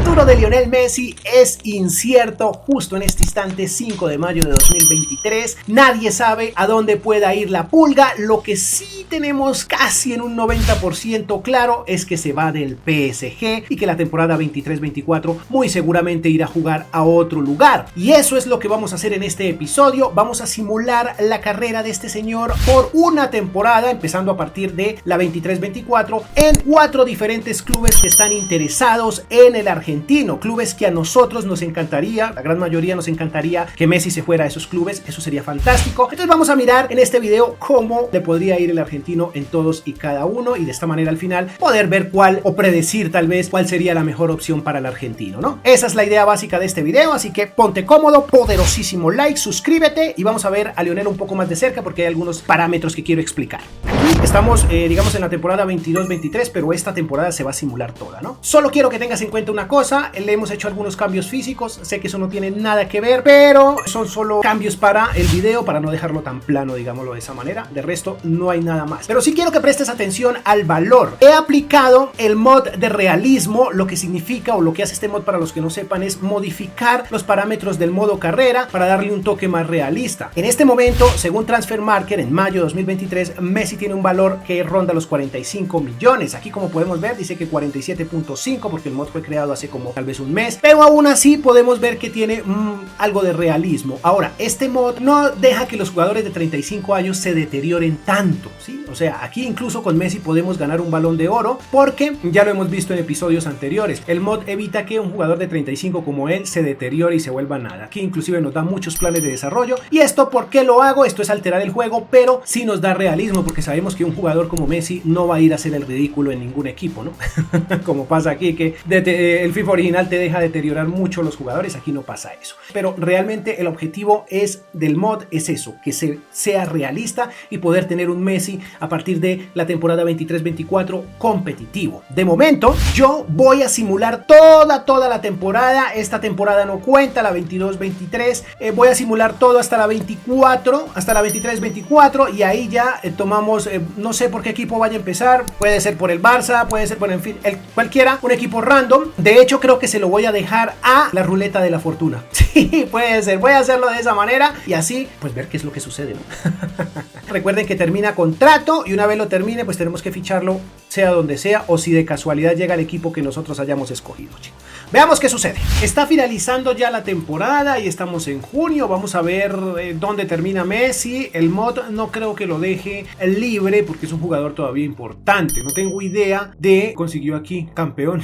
futuro de Lionel Messi es incierto justo en este instante 5 de mayo de 2023. Nadie sabe a dónde pueda ir la pulga. Lo que sí tenemos casi en un 90% claro es que se va del PSG y que la temporada 23-24 muy seguramente irá a jugar a otro lugar. Y eso es lo que vamos a hacer en este episodio. Vamos a simular la carrera de este señor por una temporada, empezando a partir de la 23-24, en 4 diferentes clubes que están interesados en el argentino, clubes que a nosotros nos encantaría, la gran mayoría nos encantaría que Messi se fuera a esos clubes, eso sería fantástico. Entonces vamos a mirar en este video cómo le podría ir el argentino en todos y cada uno, y de esta manera al final poder ver cuál, o predecir tal vez cuál sería la mejor opción para el argentino, ¿no? Esa es la idea básica de este video, así que ponte cómodo, poderosísimo like, suscríbete y vamos a ver a Lionel un poco más de cerca porque hay algunos parámetros que quiero explicar. Aquí estamos, digamos, en la temporada 22-23, pero esta temporada se va a simular toda, ¿no? Solo quiero que tengas en cuenta una cosa, le hemos hecho algunos cambios físicos, sé que eso no tiene nada que ver, pero son solo cambios para el video, para no dejarlo tan plano, digámoslo de esa manera. De resto no hay nada más, pero sí quiero que prestes atención al valor. He aplicado el mod de realismo, lo que significa, o lo que hace este mod para los que no sepan, es modificar los parámetros del modo carrera para darle un toque más realista. En este momento, según Transfermarkt, en mayo de 2023, Messi tiene un valor que ronda los 45 millones. Aquí, como podemos ver, dice que 47.5 porque el mod fue creado hace como tal vez un mes, pero aún así podemos ver que tiene algo de realismo. Ahora, este mod no deja que los jugadores de 35 años se deterioren tanto, ¿sí? O sea, aquí incluso con Messi podemos ganar un balón de oro porque ya lo hemos visto en episodios anteriores. El mod evita que un jugador de 35 como él se deteriore y se vuelva nada. Aquí inclusive nos da muchos planes de desarrollo. ¿Y esto por qué lo hago? Esto es alterar el juego, pero sí nos da realismo porque sabemos que un jugador como Messi no va a ir a hacer el ridículo en ningún equipo, ¿no? Como pasa aquí, que el FIFA original te deja deteriorar mucho los jugadores. Aquí no pasa eso. Pero realmente el objetivo del mod es eso, que sea realista y poder tener un Messi a partir de la temporada 23-24 competitivo. De momento, yo voy a simular toda la temporada. Esta temporada no cuenta, la 22-23. Voy a simular todo hasta la 24, hasta la 23-24, y ahí ya tomamos, no sé por qué equipo vaya a empezar. Puede ser por el Barça, puede ser por, en fin, cualquiera, un equipo random. De hecho, creo que se lo voy a dejar a la ruleta de la fortuna. Sí, puede ser. Voy a hacerlo de esa manera y así, pues, ver qué es lo que sucede, ¿no? Recuerden que termina contrato y una vez lo termine, pues tenemos que ficharlo sea donde sea, o si de casualidad llega el equipo que nosotros hayamos escogido, chicos. Veamos qué sucede. Está finalizando ya la temporada y estamos en junio. Vamos a ver dónde termina Messi. El mod no creo que lo deje libre porque es un jugador todavía importante. No tengo idea de... Consiguió aquí campeón.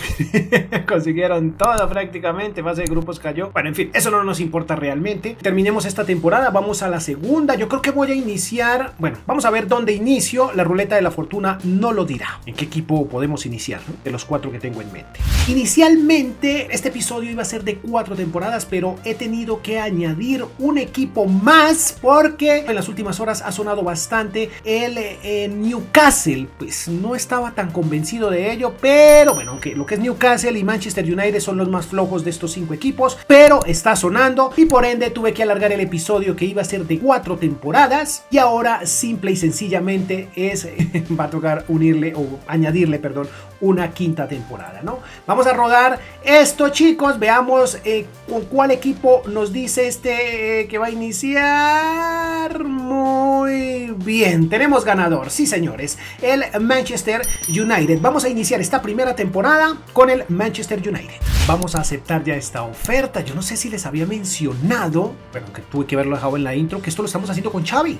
Consiguieron todo prácticamente. Fase de grupos cayó. Bueno, en fin, eso no nos importa realmente. Terminemos esta temporada. Vamos a la segunda. Yo creo que voy a iniciar... Bueno, vamos a ver dónde inicio. La ruleta de la fortuna no lo dirá. ¿En qué equipo podemos iniciar, ¿no? De los 4 que tengo en mente. Inicialmente este episodio iba a ser de 4 temporadas, pero he tenido que añadir un equipo más porque en las últimas horas ha sonado bastante el Newcastle. Pues no estaba tan convencido de ello, pero bueno, aunque lo que es Newcastle y Manchester United son los más flojos de estos 5 equipos, pero está sonando y por ende tuve que alargar el episodio que iba a ser de 4 temporadas y ahora simple y sencillamente va a tocar añadirle, una 5ª temporada, ¿no? Vamos a rodar esto, chicos. Veamos con cuál equipo nos dice que va a iniciar. Muy bien, tenemos ganador, sí señores, el Manchester United. Vamos a iniciar esta primera temporada con el Manchester United. Vamos a aceptar ya esta oferta. Yo no sé si les había mencionado, pero que tuve que haberlo dejado en la intro, que esto lo estamos haciendo con Xavi.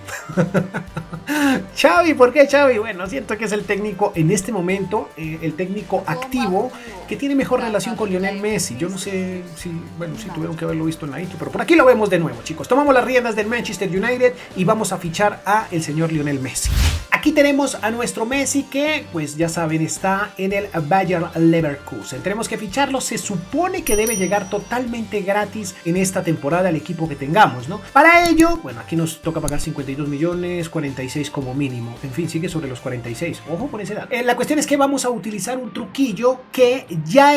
Xavi, ¿por qué Xavi? Bueno, siento que es el técnico en este momento, el técnico activo que tiene mejor relación con Lionel Messi. Yo no sé si tuvieron que haberlo visto en la intro, pero por aquí lo vemos de nuevo, chicos. Tomamos las riendas del Manchester United y vamos a fichar a el señor Lionel Messi. Aquí tenemos a nuestro Messi que, pues ya saben, está en el Bayer Leverkusen. Tenemos que ficharlo. Se supone que debe llegar totalmente gratis en esta temporada al equipo que tengamos, ¿no? Para ello, bueno, aquí nos toca pagar 52 millones, 46 como mínimo. En fin, sigue sobre los 46. Ojo con ese dato. La cuestión es que vamos a utilizar un truquillo que ya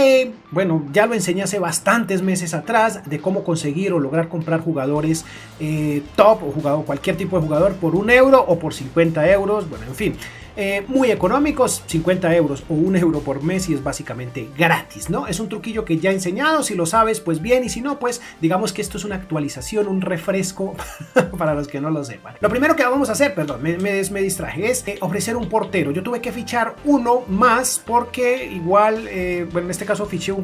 lo enseñé hace bastantes meses atrás, de cómo conseguir o lograr comprar jugadores top o cualquier tipo de jugador por 1 euro o por 50 euros. Bueno, en fin, muy económicos, 50 euros o 1 euro por mes y es básicamente gratis, ¿no? Es un truquillo que ya he enseñado, si lo sabes pues bien y si no pues digamos que esto es una actualización, un refresco para los que no lo sepan. Lo primero que vamos a hacer, perdón, me distraje, es ofrecer un portero. Yo tuve que fichar uno más porque igual, bueno, en este caso fiché un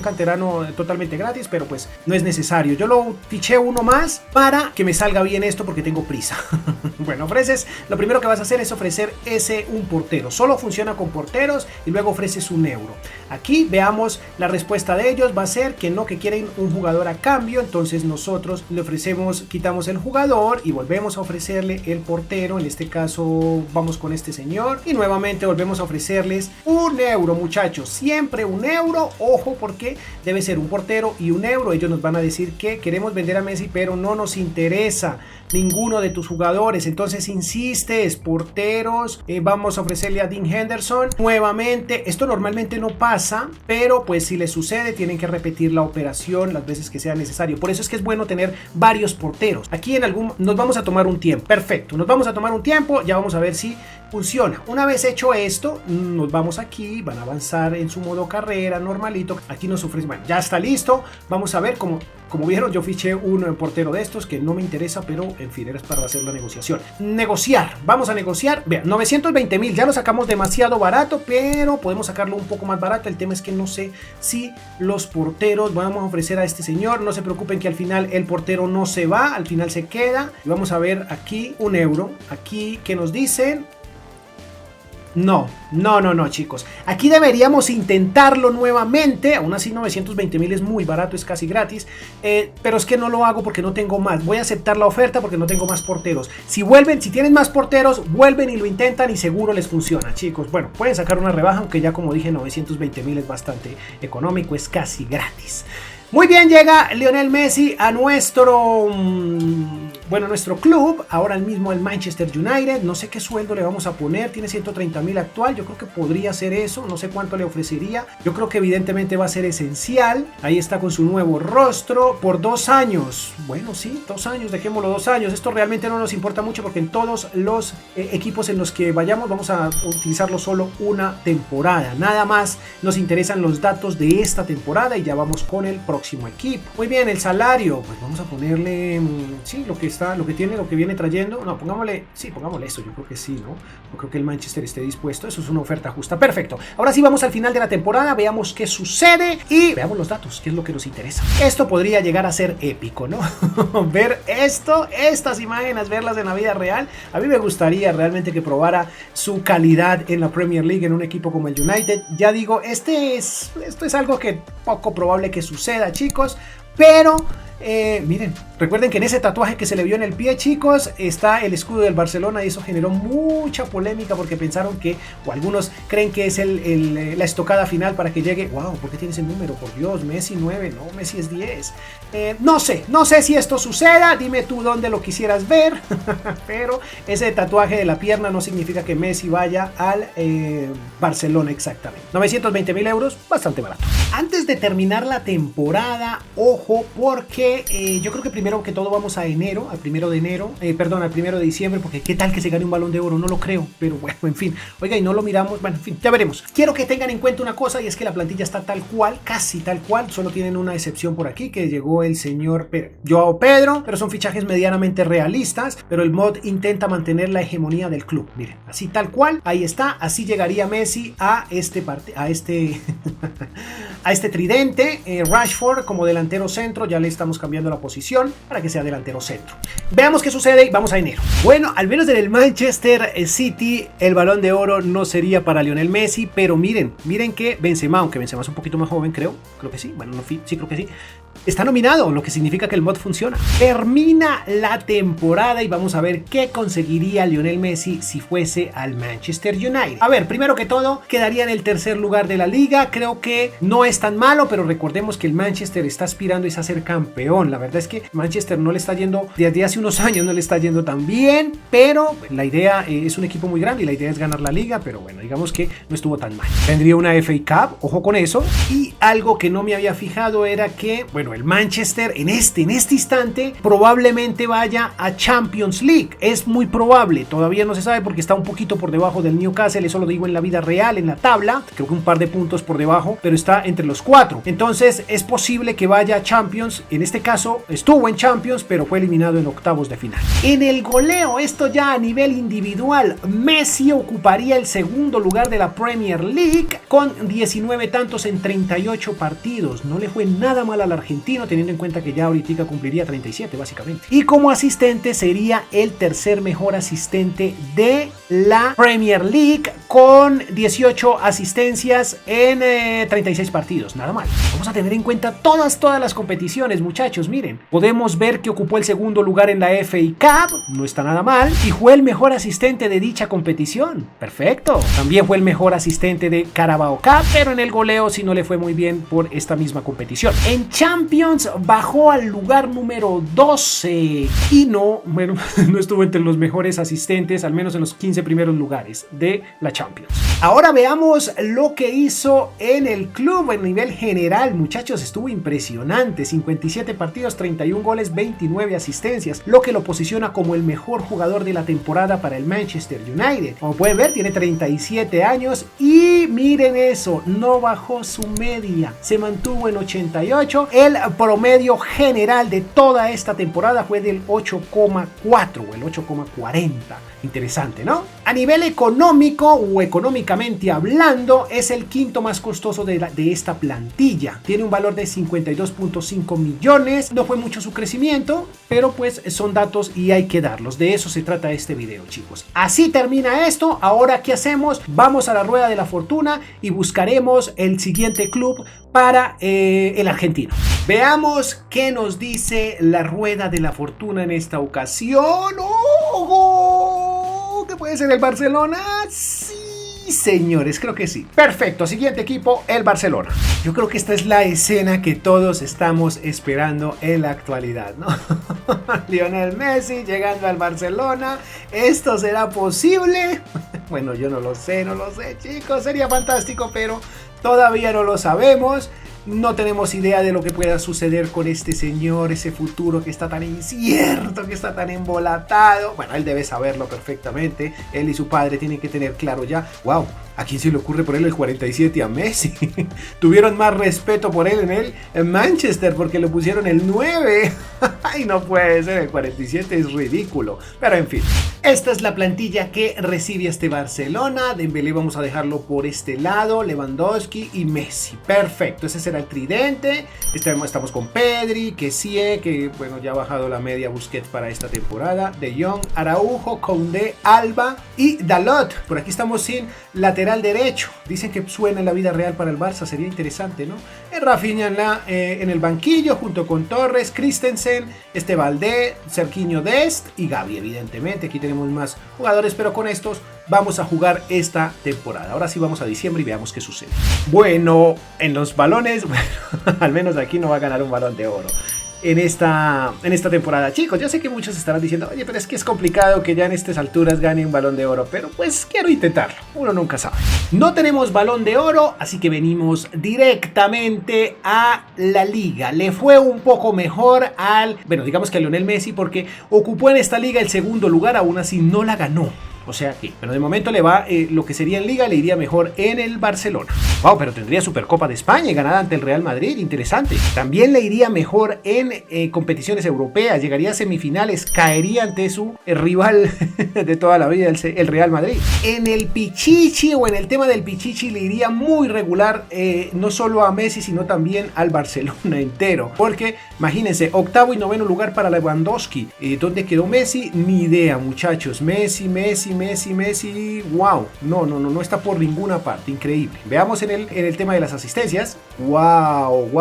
canterano totalmente gratis, pero pues no es necesario. Yo lo fiché uno más para que me salga bien esto porque tengo prisa. Bueno, lo primero que vas a hacer es ofrecer un portero. Solo funciona con porteros y luego ofreces 1 euro. Aquí veamos la respuesta de ellos. Va a ser que no, que quieren un jugador a cambio. Entonces nosotros le ofrecemos, quitamos el jugador y volvemos a ofrecerle el portero. En este caso vamos con este señor y nuevamente volvemos a ofrecerles 1 euro, muchachos. Siempre 1 euro. Ojo, porque debe ser un portero y 1 euro. Ellos nos van a decir que queremos vender a Messi, pero no nos interesa ninguno de tus jugadores. Entonces insistes, porteros, vamos a ofrecerle a Dean Henderson nuevamente. Esto normalmente no pasa, pero pues si les sucede tienen que repetir la operación las veces que sea necesario. Por eso es que es bueno tener varios porteros. Aquí nos vamos a tomar un tiempo. Perfecto, nos vamos a tomar un tiempo, ya vamos a ver si funciona. Una vez hecho esto, nos vamos aquí, van a avanzar en su modo carrera normalito. Aquí nos ofrece, bueno, ya está listo. Vamos a ver como vieron, yo fiché uno en portero de estos que no me interesa, pero en fin, eres para hacer la negociación. Negociar, vamos a negociar. Vean, 920.000, ya lo sacamos demasiado barato, pero podemos sacarlo un poco más barato. El tema es que no sé si los porteros vamos a ofrecer a este señor. No se preocupen que al final el portero no se va, al final se queda. Y vamos a ver aquí 1 euro. Aquí, ¿qué nos dicen? No, chicos. Aquí deberíamos intentarlo nuevamente. Aún así 920.000 es muy barato, es casi gratis. Pero es que no lo hago porque no tengo más. Voy a aceptar la oferta porque no tengo más porteros. Si tienen más porteros, vuelven y lo intentan y seguro les funciona, chicos. Bueno, pueden sacar una rebaja, aunque ya como dije 920.000 es bastante económico, es casi gratis. Muy bien, llega Lionel Messi a nuestro club, ahora mismo el Manchester United. No sé qué sueldo le vamos a poner, tiene 130.000 actual, yo creo que podría ser eso, no sé cuánto le ofrecería. Yo creo que evidentemente va a ser esencial. Ahí está con su nuevo rostro, por 2 años. Bueno, sí, 2 años, dejémoslo 2 años. Esto realmente no nos importa mucho porque en todos los equipos en los que vayamos vamos a utilizarlo solo una temporada. Nada más nos interesan los datos de esta temporada y ya vamos con el próximo equipo. Muy bien, el salario, pues vamos a ponerle sí, lo que viene trayendo. No, pongámosle esto, yo creo que sí, ¿no? Yo creo que el Manchester esté dispuesto, eso es una oferta justa. Perfecto, ahora sí vamos al final de la temporada, veamos qué sucede y veamos los datos, qué es lo que nos interesa. Esto podría llegar a ser épico, ¿no? Ver estas imágenes, verlas en la vida real. A mí me gustaría realmente que probara su calidad en la Premier League en un equipo como el United. Ya digo, esto es algo que poco probable que suceda, chicos, pero miren, recuerden que en ese tatuaje que se le vio en el pie, chicos, está el escudo del Barcelona y eso generó mucha polémica porque pensaron que, o algunos creen que es la estocada final para que llegue. Wow, ¿por qué tiene ese número? Por Dios, Messi 9, no, Messi es 10. No sé si esto suceda, dime tú dónde lo quisieras ver, pero ese tatuaje de la pierna no significa que Messi vaya al Barcelona exactamente. 920.000 euros, bastante barato. Antes de terminar la temporada, ojo, porque yo creo que primero que todo vamos a enero, al 1 de diciembre, porque qué tal que se gane un Balón de Oro, no lo creo, pero bueno, en fin, oiga, y no lo miramos, bueno, en fin, ya veremos. Quiero que tengan en cuenta una cosa y es que la plantilla está tal cual, casi tal cual, solo tienen una excepción por aquí, que llegó el señor Joao Pedro, pero son fichajes medianamente realistas, pero el mod intenta mantener la hegemonía del club, miren, así tal cual, ahí está, así llegaría Messi a este tridente. Rashford como delantero centro, ya le estamos cambiando la posición para que sea delantero centro. Veamos qué sucede y vamos a enero. Bueno, al menos en el Manchester City el Balón de Oro no sería para Lionel Messi, pero miren que Benzema, aunque Benzema es un poquito más joven, creo que sí, bueno, no, sí creo que sí, está nominado, lo que significa que el mod funciona. Termina la temporada y vamos a ver qué conseguiría Lionel Messi si fuese al Manchester United. A ver, primero que todo, quedaría en el tercer lugar de la liga. Creo que no es tan malo, pero recordemos que el Manchester está aspirando a ser campeón. La verdad es que Manchester no le está yendo, desde hace unos años no le está yendo tan bien, pero la idea es un equipo muy grande y la idea es ganar la liga, pero bueno, digamos que no estuvo tan mal. Tendría una FA Cup, ojo con eso, y algo que no me había fijado era que, bueno, el Manchester en este instante probablemente vaya a Champions League. Es muy probable, todavía no se sabe porque está un poquito por debajo del Newcastle, eso lo digo en la vida real, en la tabla, creo que un par de puntos por debajo, pero está entre los 4. Entonces es posible que vaya a Champions, en este caso estuvo en Champions, pero fue eliminado en octavos de final. En el goleo, esto ya a nivel individual, Messi ocuparía el segundo lugar de la Premier League con 19 tantos en 38 partidos. No le fue nada mal al argentino, teniendo en cuenta que ya ahorita cumpliría 37 básicamente. Y como asistente sería el tercer mejor asistente de la Premier League con 18 asistencias en 36 partidos. Nada mal. Vamos a tener en cuenta todas las competiciones, muchachos. Miren, podemos ver que ocupó el segundo lugar en la FA Cup, no está nada mal, y fue el mejor asistente de dicha competición. Perfecto. También fue el mejor asistente de Carabao Cup, pero en el goleo sí no le fue muy bien por esta misma competición. En Champions bajó al lugar número 12 y no estuvo entre los mejores asistentes, al menos en los 15 primeros lugares de la Champions. Ahora veamos lo que hizo en el club a nivel general, muchachos. Estuvo impresionante, 57 partidos, 31 goles, 29 asistencias, lo que lo posiciona como el mejor jugador de la temporada para el Manchester United. Como pueden ver, tiene 37 años y miren eso, no bajó su media, se mantuvo en 88. El promedio general de toda esta temporada fue del 8,4 o el 8,40. Interesante, ¿no? A nivel económico o económicamente hablando, es el quinto más costoso de esta plantilla. Tiene un valor de 52.5 millones. No fue mucho su crecimiento, pero pues son datos y hay que darlos. De eso se trata este video, chicos. Así termina esto. Ahora, ¿qué hacemos? Vamos a la rueda de la fortuna y buscaremos el siguiente club para el argentino. Veamos qué nos dice la rueda de la fortuna en esta ocasión. ¿Qué puede ser el Barcelona? Sí, señores, creo que sí. Perfecto, siguiente equipo, el Barcelona. Yo creo que esta es la escena que todos estamos esperando en la actualidad, ¿no? Lionel Messi llegando al Barcelona. ¿Esto será posible? Bueno, yo no lo sé, chicos. Sería fantástico, pero todavía no lo sabemos. No tenemos idea de lo que pueda suceder con este señor, ese futuro que está tan incierto, que está tan embolatado. Bueno, él debe saberlo perfectamente. Él y su padre tienen que tener claro ya. ¡Wow! ¿A quién se le ocurre ponerle el 47 a Messi? Tuvieron más respeto por él en Manchester porque le pusieron el 9. Ay, no puede ser, el 47 es ridículo. Pero en fin, esta es la plantilla que recibe este Barcelona. Dembélé vamos a dejarlo por este lado, Lewandowski y Messi. Perfecto, ese será el tridente. Estamos con Pedri, Kessie, que bueno, ya ha bajado la media Busquets para esta temporada. De Jong, Araujo, Koundé, Alba y Dalot. Por aquí estamos sin lateral derecho. Dicen que suena en la vida real para el Barça, sería interesante, ¿no? Rafinha en el banquillo junto con Torres, Christensen, Valdé, Serginho Dest y Gavi, evidentemente. Aquí tenemos más jugadores, pero con estos vamos a jugar esta temporada. Ahora sí vamos a diciembre y veamos qué sucede. Bueno, en los balones, bueno, al menos aquí no va a ganar un balón de oro en esta temporada. Chicos, yo sé que muchos estarán diciendo, oye, pero es que es complicado que ya en estas alturas gane un balón de oro, pero pues quiero intentarlo, uno nunca sabe. No tenemos balón de oro, así que venimos directamente a la liga. Le fue un poco mejor digamos que a Lionel Messi, porque ocupó en esta liga el segundo lugar, aún así no la ganó. O sea que, pero de momento le va lo que sería en Liga, le iría mejor en el Barcelona. Wow, pero tendría Supercopa de España y ganada ante el Real Madrid, interesante. También le iría mejor en competiciones europeas, llegaría a semifinales, caería ante su rival de toda la vida, el Real Madrid. En el Pichichi o en el tema del Pichichi le iría muy regular, no solo a Messi, sino también al Barcelona entero. Porque, imagínense, octavo y noveno lugar para Lewandowski. ¿Dónde quedó Messi? Ni idea, muchachos. Messi, wow, no está por ninguna parte, increíble. Veamos en el tema de las asistencias. Wow,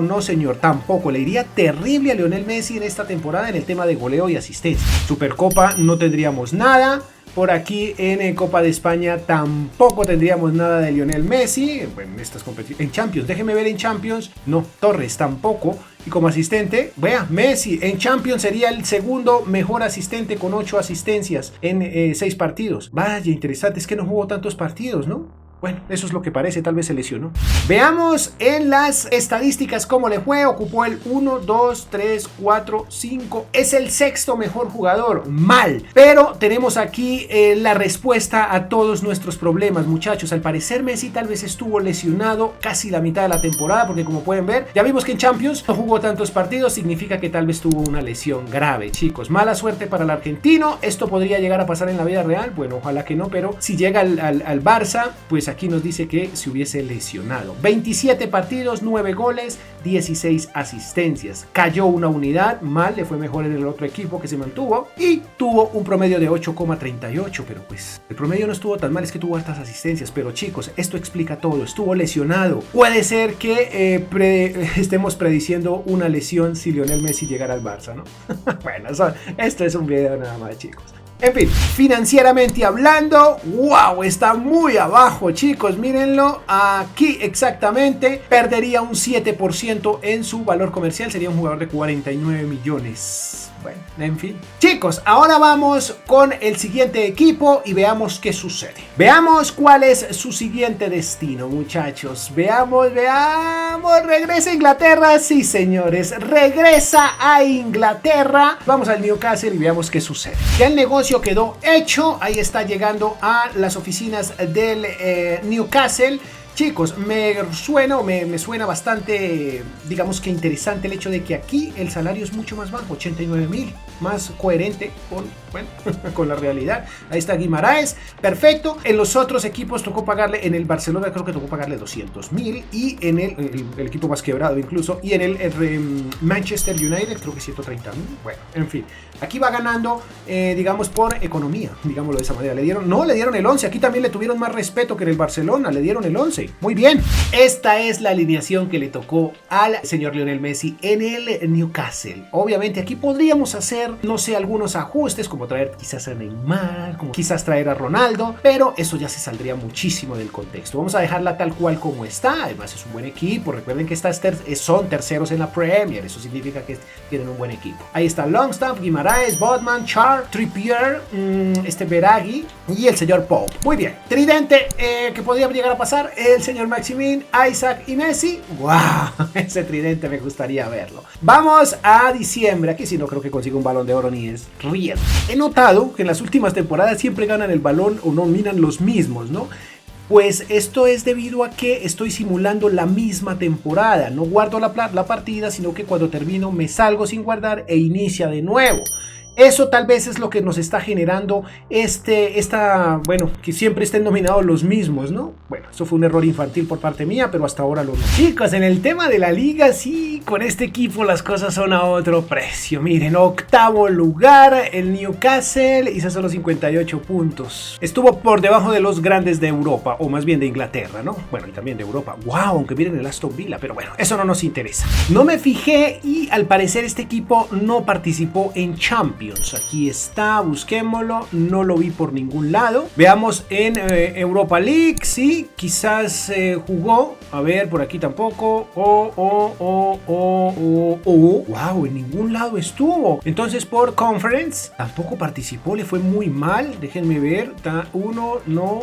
no señor, tampoco, le iría terrible a Lionel Messi en esta temporada en el tema de goleo y asistencia. Supercopa no tendríamos nada. Por aquí en Copa de España tampoco tendríamos nada de Lionel Messi. Bueno, en estas competiciones. En Champions, déjeme ver en Champions. No, Torres tampoco. Y como asistente, vea, Messi en Champions sería el segundo mejor asistente con 8 asistencias en 6 partidos. Vaya, interesante, es que no jugó tantos partidos, ¿no? Bueno, eso es lo que parece, tal vez se lesionó. Veamos en las estadísticas cómo le fue. Ocupó el 1, 2, 3, 4, 5. Es el sexto mejor jugador. Mal. Pero tenemos aquí la respuesta a todos nuestros problemas, muchachos. Al parecer Messi tal vez estuvo lesionado casi la mitad de la temporada, porque como pueden ver, ya vimos que en Champions no jugó tantos partidos. Significa que tal vez tuvo una lesión grave, chicos. Mala suerte para el argentino. Esto podría llegar a pasar en la vida real. Bueno, ojalá que no, pero si llega al Barça, pues aquí nos dice que se hubiese lesionado. 27 partidos, 9 goles, 16 asistencias. Cayó una unidad, mal, le fue mejor en el otro equipo que se mantuvo y tuvo un promedio de 8,38, pero pues el promedio no estuvo tan mal, es que tuvo hartas asistencias. Pero chicos, esto explica todo. Estuvo lesionado. Puede ser que estemos prediciendo una lesión si Lionel Messi llegara al Barça, ¿no? Bueno, esto es un video nada más, chicos. En fin, financieramente hablando, wow, está muy abajo, chicos, mírenlo, aquí exactamente, perdería un 7% en su valor comercial, sería un jugador de 49 millones. Bueno, en fin. Chicos, ahora vamos con el siguiente equipo y veamos qué sucede. Veamos cuál es su siguiente destino, muchachos. Veamos. Regresa a Inglaterra, sí, señores. Regresa a Inglaterra. Vamos al Newcastle y veamos qué sucede. Ya el negocio quedó hecho. Ahí está llegando a las oficinas del Newcastle. Chicos, me suena bastante, digamos que interesante el hecho de que aquí el salario es mucho más bajo, 89.000, más coherente con la realidad. Ahí está Guimaraes, perfecto. En los otros equipos tocó pagarle, en el Barcelona creo que tocó pagarle 200.000 y en el equipo más quebrado incluso, y en el Manchester United creo que 130.000. Bueno, en fin, aquí va ganando, digamos, por economía, digámoslo de esa manera. Le dieron el 11, aquí también le tuvieron más respeto que en el Barcelona, le dieron el 11. Muy bien, esta es la alineación que le tocó al señor Lionel Messi en el Newcastle. Obviamente aquí podríamos hacer, no sé, algunos ajustes, como traer quizás a Neymar, como quizás traer a Ronaldo, pero eso ya se saldría muchísimo del contexto. Vamos a dejarla tal cual como está. Además es un buen equipo, recuerden que son terceros en la Premier, eso significa que tienen un buen equipo. Ahí está Longstaff, Guimaraes, Botman, Char, Trippier, Beraghi y el señor Pope. Muy bien, tridente que podría llegar a pasar, el señor Maximin, Isaac y Messi. ¡Wow! Ese tridente me gustaría verlo. Vamos a diciembre. Aquí sí no creo que consiga un balón de oro ni es riesgo. He notado que en las últimas temporadas siempre ganan el balón o nominan los mismos, ¿no? Pues esto es debido a que estoy simulando la misma temporada. No guardo la partida, sino que cuando termino me salgo sin guardar e inicia de nuevo. Eso tal vez es lo que nos está generando bueno, que siempre estén nominados los mismos, ¿no? Bueno, eso fue un error infantil por parte mía, pero hasta ahora lo no. Chicos, en el tema de la liga, sí, con este equipo las cosas son a otro precio. Miren, octavo lugar, el Newcastle hizo solo 58 puntos. Estuvo por debajo de los grandes de Europa, o más bien de Inglaterra, ¿no? Bueno, y también de Europa. ¡Wow! Aunque miren el Aston Villa, pero bueno, eso no nos interesa. No me fijé y al parecer este equipo no participó en Champions. Aquí está, busquémoslo, no lo vi por ningún lado. Veamos en Europa League, sí, quizás jugó, a ver, por aquí tampoco. Wow, en ningún lado estuvo. Entonces por Conference tampoco participó, le fue muy mal, déjenme ver, no.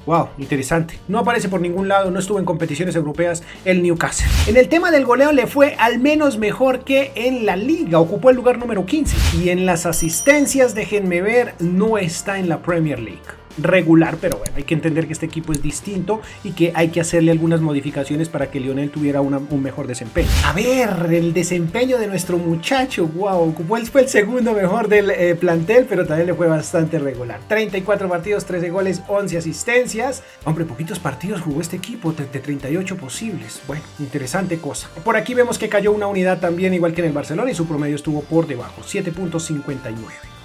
Wow, interesante, no aparece por ningún lado, no estuvo en competiciones europeas el Newcastle. En el tema del goleo le fue al menos mejor que en la liga, ocupó el lugar número 15 y en las asistencias, déjenme ver, no está en la Premier League. Regular, pero bueno, hay que entender que este equipo es distinto y que hay que hacerle algunas modificaciones para que Lionel tuviera un mejor desempeño. A ver, el desempeño de nuestro muchacho, wow, fue el segundo mejor del plantel, pero también le fue bastante regular. 34 partidos, 13 goles, 11 asistencias. Hombre, poquitos partidos jugó este equipo, de 38 posibles. Bueno, interesante cosa. Por aquí vemos que cayó una unidad también, igual que en el Barcelona, y su promedio estuvo por debajo, 7.59.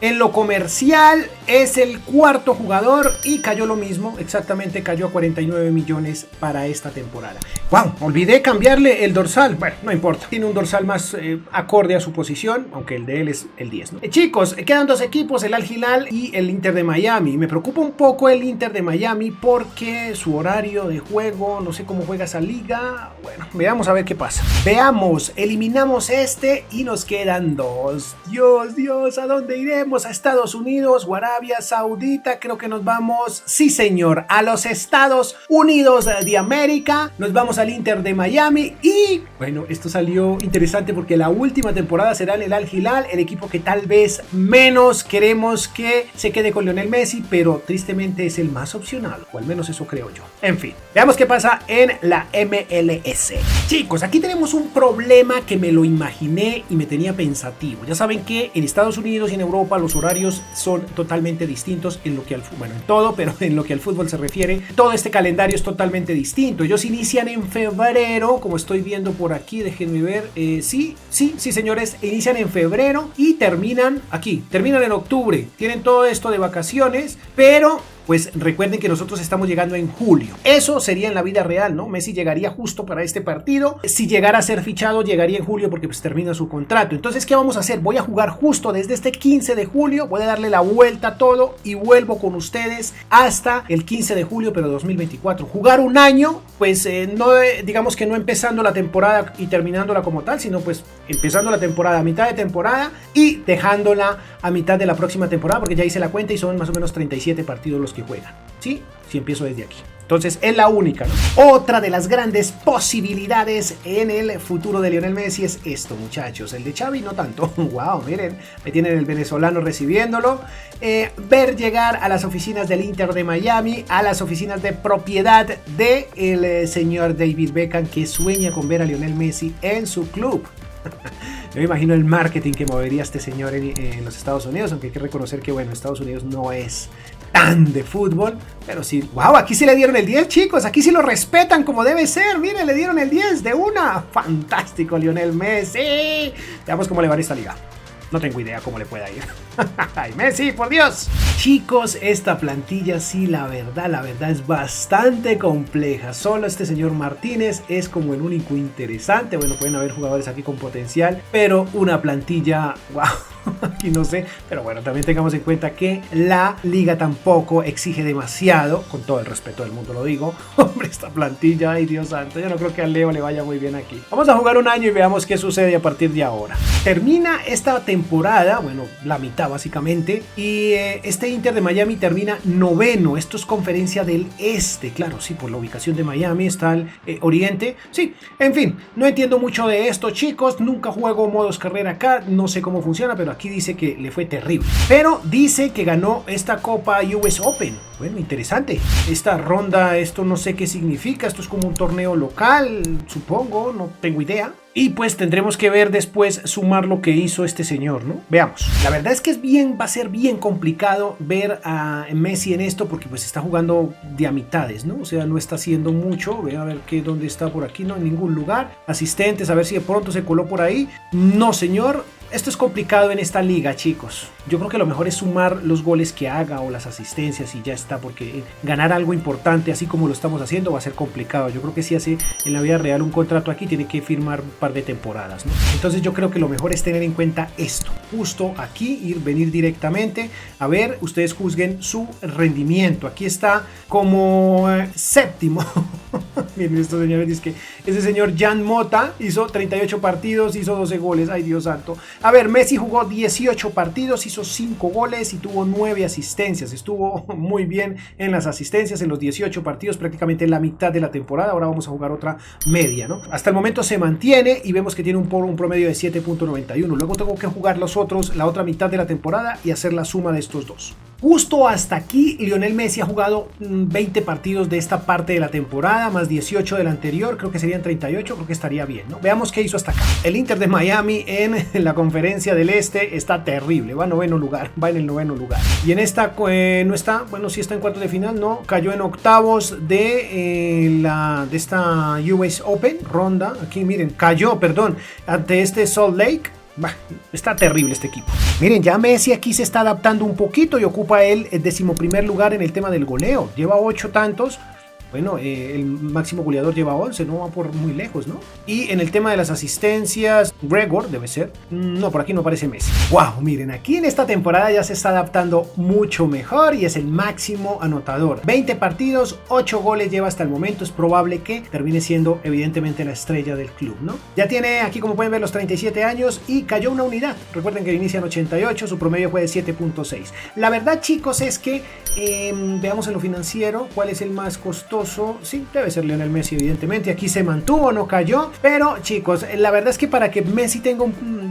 En lo comercial es el cuarto jugador señor, y cayó lo mismo, exactamente cayó a 49 millones para esta temporada. Wow, olvidé cambiarle el dorsal. Bueno, no importa, tiene un dorsal más acorde a su posición, aunque el de él es el 10, ¿no? Chicos, quedan dos equipos, el Al Hilal y el Inter de Miami. Me preocupa un poco el Inter de Miami porque su horario de juego, no sé cómo juega esa liga. Bueno, veamos a ver qué pasa. Veamos, eliminamos este y nos quedan dos. Dios, ¿a dónde iremos? ¿A Estados Unidos o Arabia Saudita? Creo que nos vamos, sí señor, a los Estados Unidos de América. Nos vamos al Inter de Miami y bueno, esto salió interesante porque la última temporada será en el Al Hilal, el equipo que tal vez menos queremos que se quede con Lionel Messi, pero tristemente es el más opcional, o al menos eso creo yo. En fin, veamos qué pasa en la MLS. Chicos, aquí tenemos un problema que me lo imaginé y me tenía pensativo. Ya saben que en Estados Unidos y en Europa los horarios son totalmente distintos en lo que al fútbol, bueno, en todo, pero en lo que al fútbol se refiere, todo este calendario es totalmente distinto. Ellos inician en febrero, como estoy viendo por aquí, déjenme ver, sí señores, inician en febrero y terminan aquí, terminan en octubre, tienen todo esto de vacaciones, pero pues recuerden que nosotros estamos llegando en julio. Eso sería en la vida real, ¿no? Messi llegaría justo para este partido. Si llegara a ser fichado, llegaría en julio porque pues termina su contrato. Entonces, ¿qué vamos a hacer? Voy a jugar justo desde este 15 de julio. Voy a darle la vuelta a todo y vuelvo con ustedes hasta el 15 de julio, pero 2024. Jugar un año, pues no digamos que no empezando la temporada y terminándola como tal, sino pues empezando la temporada a mitad de temporada y dejándola a mitad de la próxima temporada, porque ya hice la cuenta y son más o menos 37 partidos los que juegan, ¿sí? Si empiezo desde aquí. Entonces es la única, ¿no? Otra de las grandes posibilidades en el futuro de Lionel Messi es esto, muchachos. El de Xavi no tanto. Wow, miren, me tienen el venezolano recibiéndolo. Ver llegar a las oficinas del Inter de Miami, a las oficinas de propiedad del señor David Beckham, que sueña con ver a Lionel Messi en su club. Yo me imagino el marketing que movería este señor en los Estados Unidos, aunque hay que reconocer que, bueno, Estados Unidos no es tan de fútbol, pero sí, wow, aquí sí le dieron el 10, chicos, aquí sí lo respetan como debe ser, miren, le dieron el 10 de una, fantástico Lionel Messi, veamos cómo le va a esta liga. No tengo idea cómo le pueda ir. ¡Ay, Messi, por Dios! Chicos, esta plantilla sí, la verdad es bastante compleja. Solo este señor Martínez es como el único interesante. Bueno, pueden haber jugadores aquí con potencial, pero una plantilla, wow, aquí no sé. Pero bueno, también tengamos en cuenta que la liga tampoco exige demasiado, con todo el respeto del mundo lo digo. Hombre, esta plantilla, ay Dios santo, yo no creo que a Leo le vaya muy bien aquí. Vamos a jugar un año y veamos qué sucede a partir de ahora. Termina esta temporada, bueno, la mitad básicamente, y este Inter de Miami termina noveno. Esto es conferencia del este, claro, sí, por la ubicación de Miami está el oriente, sí, en fin, no entiendo mucho de esto, chicos, nunca juego modos carrera acá, no sé cómo funciona, pero aquí dice que le fue terrible, pero dice que ganó esta Copa US Open. Bueno, interesante, esta ronda, esto no sé qué significa, esto es como un torneo local, supongo, no tengo idea. Y pues tendremos que ver después sumar lo que hizo este señor, ¿no? Veamos. La verdad es que va a ser bien complicado ver a Messi en esto porque pues está jugando de a mitades, ¿no? O sea, no está haciendo mucho. Ve a ver dónde está por aquí, no en ningún lugar. Asistentes, a ver si de pronto se coló por ahí. No, señor. Esto es complicado en esta liga, chicos. Yo creo que lo mejor es sumar los goles que haga o las asistencias y ya está, porque ganar algo importante así como lo estamos haciendo va a ser complicado. Yo creo que si hace en la vida real un contrato aquí, tiene que firmar un par de temporadas, ¿no? Entonces yo creo que lo mejor es tener en cuenta esto. Justo aquí, venir directamente. A ver, ustedes juzguen su rendimiento. Aquí está como séptimo. Miren, estos señores dicen que ese señor Jan Mota hizo 38 partidos, hizo 12 goles. Ay, Dios santo. A ver, Messi jugó 18 partidos, hizo 5 goles y tuvo 9 asistencias. Estuvo muy bien en las asistencias en los 18 partidos, prácticamente en la mitad de la temporada. Ahora vamos a jugar otra media, ¿no? Hasta el momento se mantiene y vemos que tiene un promedio de 7.91. Luego tengo que jugar la otra mitad de la temporada y hacer la suma de estos dos. Justo hasta aquí, Lionel Messi ha jugado 20 partidos de esta parte de la temporada, más 18 del anterior, creo que serían 38, creo que estaría bien, ¿no? Veamos qué hizo hasta acá. El Inter de Miami en la conferencia del Este está terrible, va en el noveno lugar. Y en esta no está, bueno, sí está en cuartos de final, no, cayó en octavos de esta US Open, ronda, aquí miren, cayó, perdón, ante este Salt Lake. Bah, está terrible este equipo. Miren, ya Messi aquí se está adaptando un poquito y ocupa el 11º lugar en el tema del goleo. Lleva 8 tantos. Bueno, el máximo goleador lleva 11, no va por muy lejos, ¿no? Y en el tema de las asistencias, Gregor debe ser. No, por aquí no aparece Messi. ¡Wow! Miren, aquí en esta temporada ya se está adaptando mucho mejor y es el máximo anotador. 20 partidos, 8 goles lleva hasta el momento. Es probable que termine siendo evidentemente la estrella del club, ¿no? Ya tiene aquí, como pueden ver, los 37 años y cayó una unidad. Recuerden que inicia en 88, su promedio fue de 7.6. La verdad, chicos, es que veamos en lo financiero cuál es el más costoso. Sí, debe ser Lionel Messi, evidentemente. Aquí se mantuvo, no cayó. Pero, chicos, la verdad es que para que Messi tenga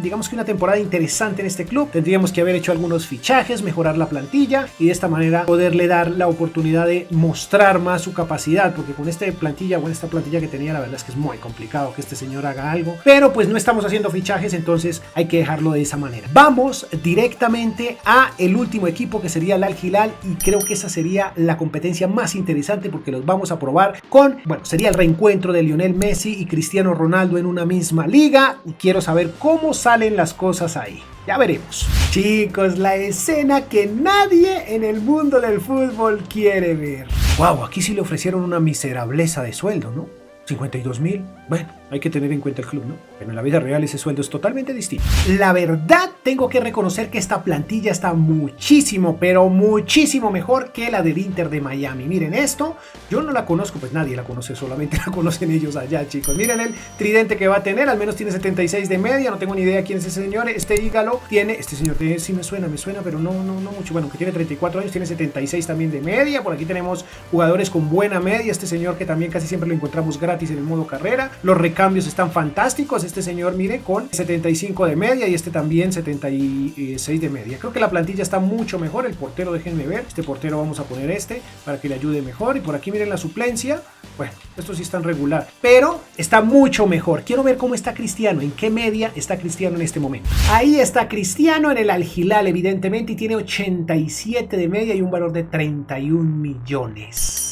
digamos que una temporada interesante en este club, tendríamos que haber hecho algunos fichajes, mejorar la plantilla y de esta manera poderle dar la oportunidad de mostrar más su capacidad, porque con esta plantilla que tenía, la verdad es que es muy complicado que este señor haga algo. Pero pues no estamos haciendo fichajes, entonces hay que dejarlo de esa manera. Vamos directamente a el último equipo, que sería el Al Hilal, y creo que esa sería la competencia más interesante porque los vamos a probar con, bueno, sería el reencuentro de Lionel Messi y Cristiano Ronaldo en una misma liga, y quiero saber cómo salen las cosas ahí. Ya veremos. Chicos, la escena que nadie en el mundo del fútbol quiere ver. Wow, aquí sí le ofrecieron una miserableza de sueldo, ¿no? 52.000. Bueno, hay que tener en cuenta el club, ¿no? Pero en la vida real ese sueldo es totalmente distinto. La verdad, tengo que reconocer que esta plantilla está muchísimo, pero muchísimo mejor que la del Inter de Miami. Miren esto, yo no la conozco, pues nadie la conoce, solamente la conocen ellos allá, chicos. Miren el tridente que va a tener, al menos tiene 76 de media, no tengo ni idea quién es ese señor. Este Ígalo tiene, este señor sí me suena, pero no mucho. Bueno, que tiene 34 años, tiene 76 también de media. Por aquí tenemos jugadores con buena media. Este señor que también casi siempre lo encontramos gratis en el modo carrera. Los recambios están fantásticos. Este señor, mire, con 75 de media y este también 76 de media. Creo que la plantilla está mucho mejor. El portero, déjenme ver. Este portero vamos a poner para que le ayude mejor. Y por aquí miren la suplencia. Bueno, estos sí están regular, pero está mucho mejor. Quiero ver cómo está Cristiano, en qué media está Cristiano en este momento. Ahí está Cristiano en el Al Hilal, evidentemente, y tiene 87 de media y un valor de 31 millones.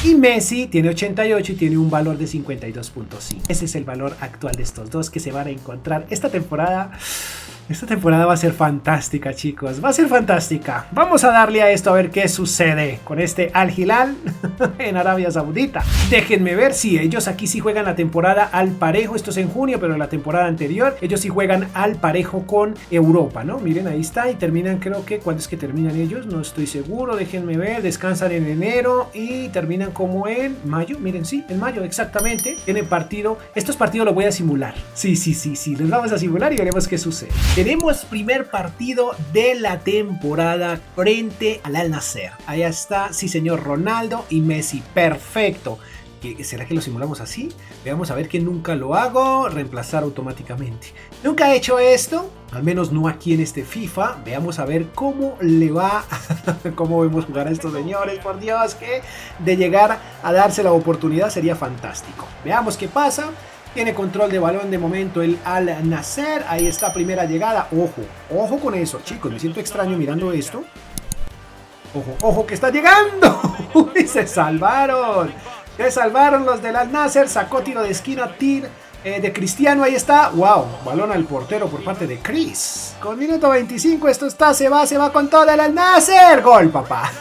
Y Messi tiene 88 y tiene un valor de 52.5. Ese es el valor actual de estos dos que se van a encontrar esta temporada. Esta temporada va a ser fantástica, chicos. Va a ser fantástica. Vamos a darle a esto a ver qué sucede con este Al Hilal en Arabia Saudita. Déjenme ver si ellos aquí sí juegan la temporada al parejo. Esto es en junio, pero la temporada anterior ellos sí juegan al parejo con Europa, ¿no? Miren, ahí está. Y terminan, creo que, ¿cuándo es que terminan ellos? No estoy seguro. Déjenme ver. Descansan en enero y terminan como en mayo. Miren, sí, en mayo, exactamente. Tienen partido. Estos partidos los voy a simular. Sí. Los vamos a simular y veremos qué sucede. Tenemos primer partido de la temporada frente al Al Nassr. Ahí está, sí señor, Ronaldo y Messi. Perfecto. ¿Será que lo simulamos así? Veamos a ver, que nunca lo hago. Reemplazar automáticamente. Nunca he hecho esto, al menos no aquí en este FIFA. Veamos a ver cómo le va. Cómo vemos jugar a estos señores. Por Dios, que de llegar a darse la oportunidad sería fantástico. Veamos qué pasa. Tiene control de balón de momento el Al Nassr. Ahí está, primera llegada. Ojo con eso, chicos. Me siento extraño mirando esto. Ojo que está llegando. Uy, se salvaron los del Al Nassr. Sacó tiro de esquina, de Cristiano. Ahí está. Wow, balón al portero por parte de Chris. Con minuto 25 esto está, se va con todo el Al Nassr. Gol, papá.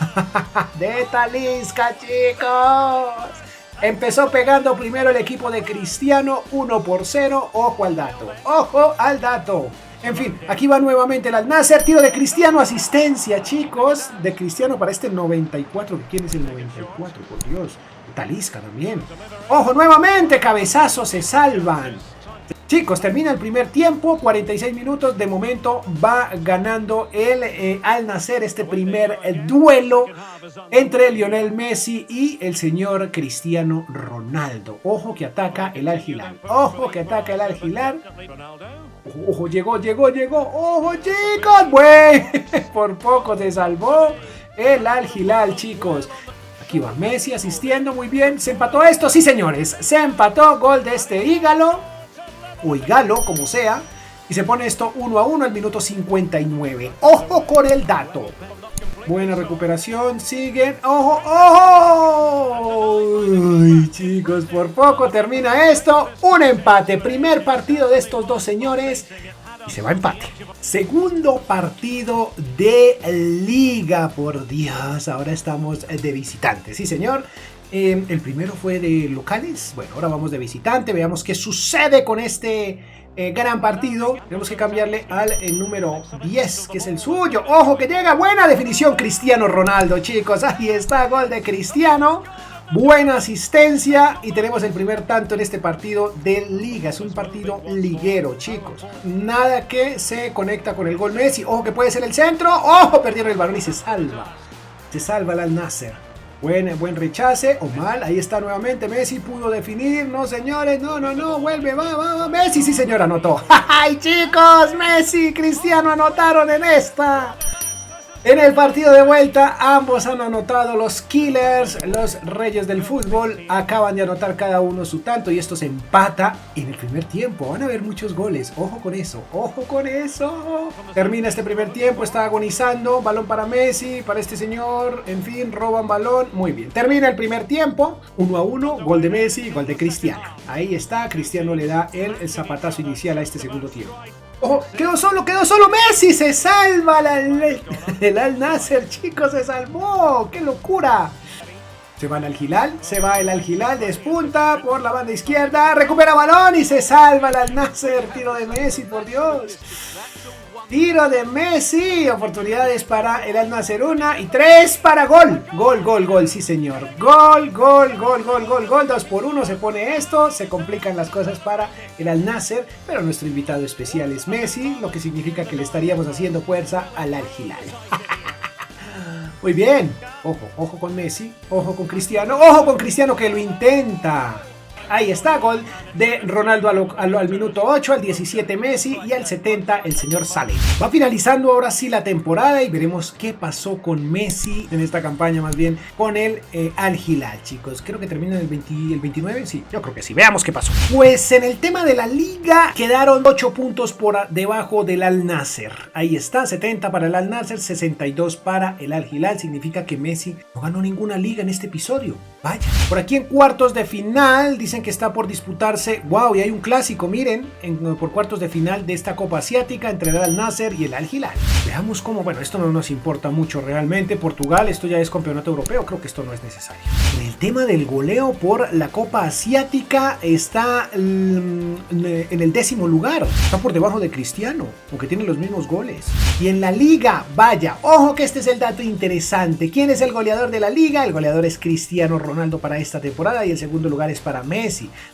De Talisca, chicos. Empezó pegando primero el equipo de Cristiano, 1-0. Ojo al dato. En fin, aquí va nuevamente el Al Nassr. Tiro de Cristiano, asistencia, chicos. De Cristiano para este 94. ¿Quién es el 94? Por Dios. Talisca también. Ojo, nuevamente, cabezazo, se salvan. Chicos, termina el primer tiempo, 46 minutos. De momento va ganando el Al Nassr este primer duelo entre Lionel Messi y el señor Cristiano Ronaldo. Ojo que ataca el Al Hilal. Ojo, llegó. Ojo, chicos. Bueno, por poco se salvó el Al Hilal, chicos. Aquí va Messi asistiendo, muy bien. ¿Se empató esto? Sí, señores. Se empató, gol de este Ígalo. O Igalo, como sea, y se pone esto 1-1 al minuto 59. Ojo con el dato. Buena recuperación, siguen. ¡Ojo! Uy, chicos, por poco termina esto. Un empate, primer partido de estos dos señores. y se va a empate. Segundo partido de liga, por Dios, ahora estamos de visitantes, sí señor. El primero fue de locales, bueno, ahora vamos de visitante, veamos qué sucede con este gran partido. Tenemos que cambiarle al número 10, que es el suyo. Ojo que llega, buena definición Cristiano Ronaldo, chicos, ahí está, gol de Cristiano. Buena asistencia y tenemos el primer tanto en este partido de liga. Es un partido liguero, chicos. Nada que se conecta con el gol Messi. Ojo que puede ser el centro. Ojo, perdieron el balón y se salva. Se salva el Al-Nassr. Buen rechace o mal. Ahí está nuevamente. Messi pudo definir. No, señores. No. Vuelve. Va. Messi, sí, señor, anotó. ¡Ay, chicos! Messi y Cristiano anotaron en esta. En el partido de vuelta, ambos han anotado. Los killers, los reyes del fútbol, acaban de anotar cada uno su tanto y esto se empata en el primer tiempo. Van a haber muchos goles, ojo con eso, ojo con eso. Termina este primer tiempo, está agonizando, balón para Messi, para este señor, en fin, roban balón, muy bien. Termina el primer tiempo, 1-1, gol de Messi, gol de Cristiano. Ahí está, Cristiano le da el zapatazo inicial a este segundo tiempo. ¡Ojo! Quedó solo Messi, se salva el Al-Nassr, chicos, se salvó, ¡qué locura! Se va el Al-Hilal, despunta por la banda izquierda, recupera balón y se salva el Al-Nassr, tiro de Messi, por Dios. Tiro de Messi, oportunidades para el Al-Nassr, 1 y 3 para gol, sí señor, gol, 2-1 se pone esto, se complican las cosas para el Al-Nassr, pero nuestro invitado especial es Messi, lo que significa que le estaríamos haciendo fuerza al Al-Hilal. Muy bien, ojo con Messi, ojo con Cristiano que lo intenta. Ahí está, gol de Ronaldo al minuto 8, al 17 Messi y al 70 el señor Saleh. Va finalizando ahora sí la temporada y veremos qué pasó con Messi en esta campaña, más bien con el Al-Hilal, chicos. Creo que termina el 29, sí, yo creo que sí. Veamos qué pasó. Pues en el tema de la liga quedaron 8 puntos por debajo del Al-Nassr. Ahí está, 70 para el Al-Nassr, 62 para el Al-Hilal. Significa que Messi no ganó ninguna liga en este episodio. Vaya. Por aquí en cuartos de final dicen que está por disputarse, wow, y hay un clásico, miren, por cuartos de final de esta Copa Asiática entre el Al-Nassr y el Al-Hilal. Veamos cómo, bueno, esto no nos importa mucho realmente. Portugal, esto ya es campeonato europeo, creo que esto no es necesario. En el tema del goleo por la Copa Asiática está en el 10º lugar, está por debajo de Cristiano, aunque tiene los mismos goles. Y en la liga, vaya, ojo que este es el dato interesante. ¿Quién es el goleador de la liga? El goleador es Cristiano Ronaldo para esta temporada y el segundo lugar es para Messi.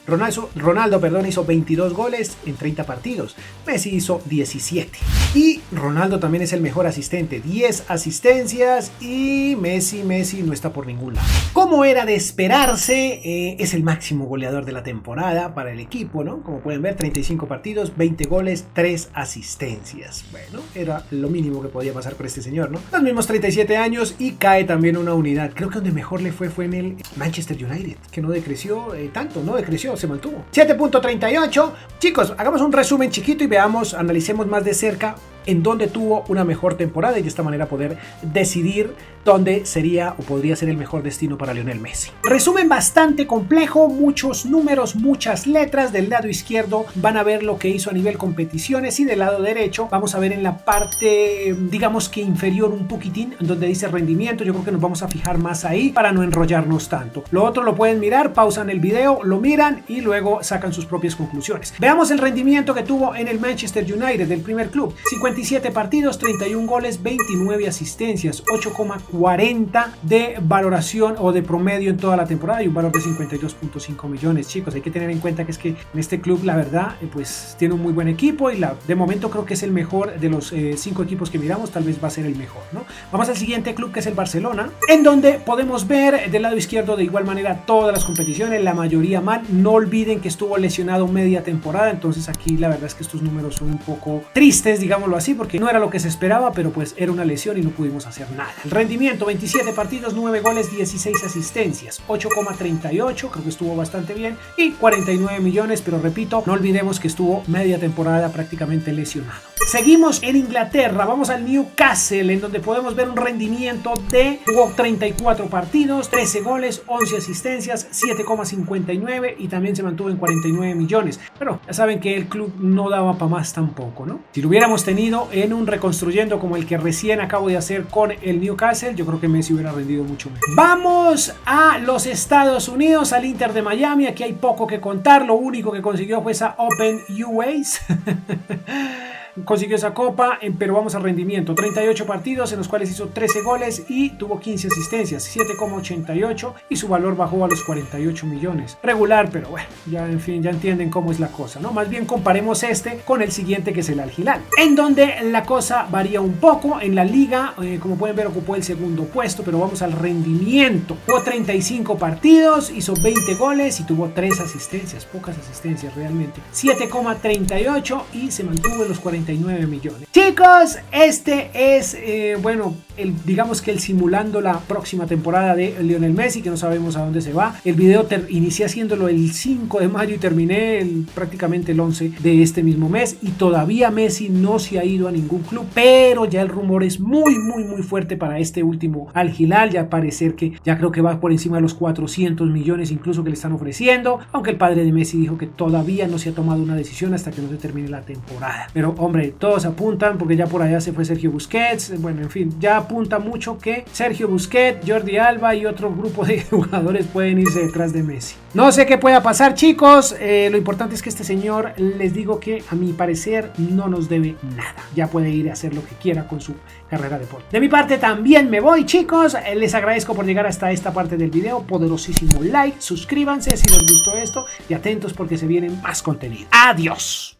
Ronaldo hizo 22 goles en 30 partidos. Messi hizo 17. Y Ronaldo también es el mejor asistente, 10 asistencias y Messi no está por ningún lado. Como era de esperarse, es el máximo goleador de la temporada para el equipo, ¿no? Como pueden ver, 35 partidos, 20 goles, 3 asistencias. Bueno, era lo mínimo que podía pasar por este señor, ¿no? Los mismos 37 años y cae también una unidad. Creo que donde mejor le fue en el Manchester United, que no decreció tanto, no decreció, se mantuvo. 7.38. Chicos, hagamos un resumen chiquito y veamos, analicemos más de cerca en dónde tuvo una mejor temporada y de esta manera poder decidir dónde sería o podría ser el mejor destino para Lionel Messi. Resumen bastante complejo, muchos números, muchas letras. Del lado izquierdo van a ver lo que hizo a nivel competiciones y del lado derecho vamos a ver en la parte, digamos que inferior un poquitín, donde dice rendimiento. Yo creo que nos vamos a fijar más ahí para no enrollarnos tanto. Lo otro lo pueden mirar, pausan el video, lo miran y luego sacan sus propias conclusiones. Veamos el rendimiento que tuvo en el Manchester United, del primer club. 57 partidos, 31 goles, 29 asistencias, 8,40 de valoración o de promedio en toda la temporada y un valor de 52.5 millones. Chicos, hay que tener en cuenta que es que en este club la verdad pues tiene un muy buen equipo y de momento creo que es el mejor de los 5 equipos que miramos, tal vez va a ser el mejor, ¿no? Vamos al siguiente club, que es el Barcelona, en donde podemos ver del lado izquierdo de igual manera todas las competiciones, la mayoría mal. No olviden que estuvo lesionado media temporada, entonces aquí la verdad es que estos números son un poco tristes, digámoslo así, porque no era lo que se esperaba, pero pues era una lesión y no pudimos hacer nada. El rendimiento, 27 partidos, 9 goles, 16 asistencias, 8,38, creo que estuvo bastante bien, y 49 millones, pero repito, no olvidemos que estuvo media temporada prácticamente lesionado. Seguimos en Inglaterra, vamos al Newcastle, en donde podemos ver un rendimiento de jugó 34 partidos, 13 goles, 11 asistencias, 7,59 y también se mantuvo en 49 millones. Pero ya saben que el club no daba para más tampoco, ¿no? Si lo hubiéramos tenido en un reconstruyendo como el que recién acabo de hacer con el Newcastle, yo creo que Messi hubiera rendido mucho mejor. Vamos a los Estados Unidos, al Inter de Miami. Aquí hay poco que contar, lo único que consiguió fue esa Open UAs. Consiguió esa copa, pero vamos al rendimiento. 38 partidos en los cuales hizo 13 goles y tuvo 15 asistencias, 7,88 y su valor bajó a los 48 millones. Regular, pero bueno, ya en fin, ya entienden cómo es la cosa, ¿no? Más bien comparemos este con el siguiente, que es el Al Hilal, en donde la cosa varía un poco. En la liga, como pueden ver, ocupó el segundo puesto, pero vamos al rendimiento. Jugó 35 partidos, hizo 20 goles y tuvo 3 asistencias, pocas asistencias realmente. 7,38 y se mantuvo en los 49 millones. Chicos, este es, bueno, digamos que el simulando la próxima temporada de Lionel Messi, que no sabemos a dónde se va. El video inicié haciéndolo el 5 de mayo y terminé prácticamente el 11 de este mismo mes, y todavía Messi no se ha ido a ningún club, pero ya el rumor es muy fuerte para este último Al Hilal. Ya parecer que ya creo que va por encima de los 400 millones incluso que le están ofreciendo, aunque el padre de Messi dijo que todavía no se ha tomado una decisión hasta que no se termine la temporada. Pero hombre, todos apuntan, porque ya por allá se fue Sergio Busquets, bueno, en fin, ya apunta mucho que Sergio Busquets, Jordi Alba y otro grupo de jugadores pueden irse detrás de Messi. No sé qué pueda pasar, chicos. Lo importante es que este señor, les digo que a mi parecer no nos debe nada. Ya puede ir a hacer lo que quiera con su carrera deportiva. De mi parte también me voy, chicos. Les agradezco por llegar hasta esta parte del video. Poderosísimo like, suscríbanse si les gustó esto y atentos porque se viene más contenido. Adiós.